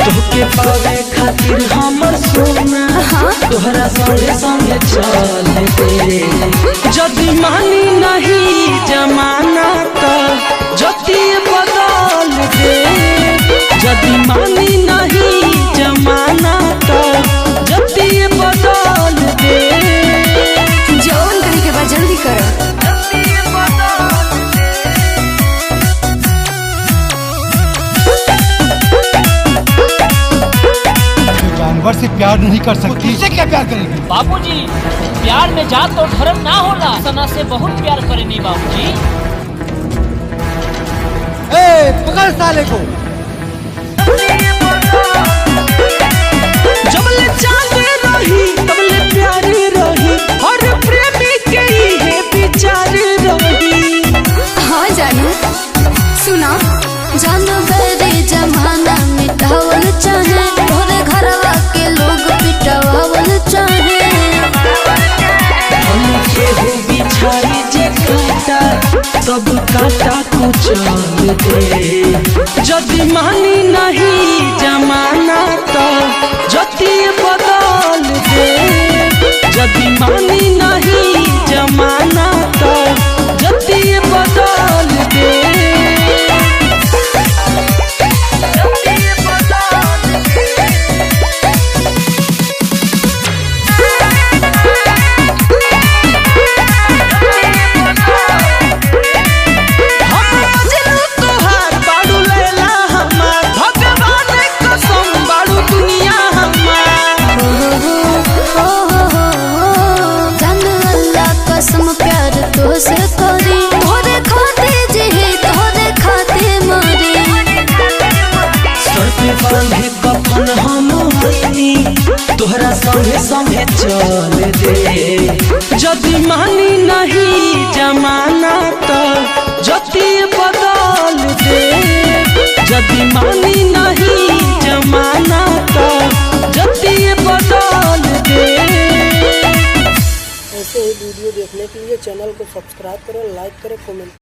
तोहके पावे खातिर हमर सोना तोहरा संगे संगे चले रे। जदि मानी नहीं जमाना तो जति बदल दे। जदि मानी नहीं जमाना तो जति बदल दे। जौन करे के बाद जल्दी करो। जानवर से प्यार नहीं कर सकती, इससे क्या प्यार करेगी? बाबूजी, प्यार में जात और धर्म ना होला। सना से बहुत प्यार करेनी बाबूजी। ए, पकड़ साले को। जबले चांदे रही तबले प्यारी रही, हर प्रेमी के ही विचार रही। हाँ जानू, सुना जानू बेरे जमाना मिटावल चाहे, तोरे घरवा के लोग पिटावल चाहे। हमके हो बिछाई जे काटा सब काटा कुचल दे। जदि मानी नहीं जमाना तो जति बदल दे। जदि मानी नहीं जमाना तो जति बदल दे। कफन हम तोहरा संगे संगे चल दे। जदि मानी नहीं जमाना तो जति बदल दे। जदि मानी नहीं जमाना तो जति बदल दे। ऐसे ही वीडियो देखने के लिए चैनल को सब्सक्राइब करें, लाइक करें, कमेंट